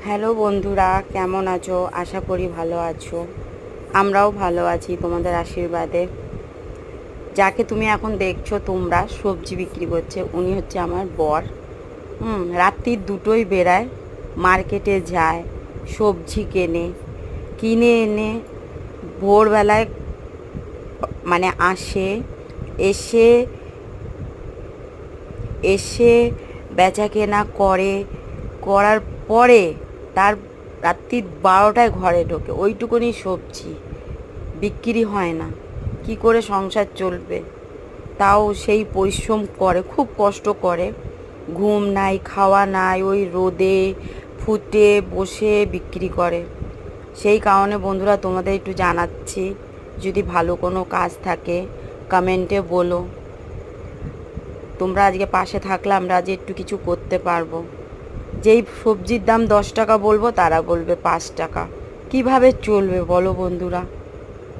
Hello বন্ধুরা, কেমন আছো? আশা করি ভালো আছো। আমরাও ভালো আছি তোমাদের আশীর্বাদে। যাকে তুমি এখন দেখছো তোমরা সবজি বিক্রি করছে, উনি হচ্ছে আমার বর। রাত্রির দুটোই বেরায়, মার্কেটে যায়, সবজি কিনে এনে ভোরবেলায় মানে এসে এসে বেচা কেনা করার পরে তার রাত্রি 12টায় ঘরে ঢোকে। ওইটুকুনি সবজি বিক্রি হয় না, কি করে সংসার চলবে? তাও সেই পরিশ্রম করে, খুব কষ্ট করে, ঘুম নাই খাওয়া নাই, ওই রোদে ফুটে বসে বিক্রি করে। সেই কারণে বন্ধুরা তোমাদের একটু জানাচ্ছি, যদি ভালো কোনো কাজ থাকে কমেন্টে বলো। তোমরা আজকে পাশে থাকলে আমরা আজ একটু কিছু করতে পারবো। যেই সবজির দাম 10 টাকা বলবো তারা বলবে 5 টাকা। কিভাবে চলবে বলো বন্ধুরা?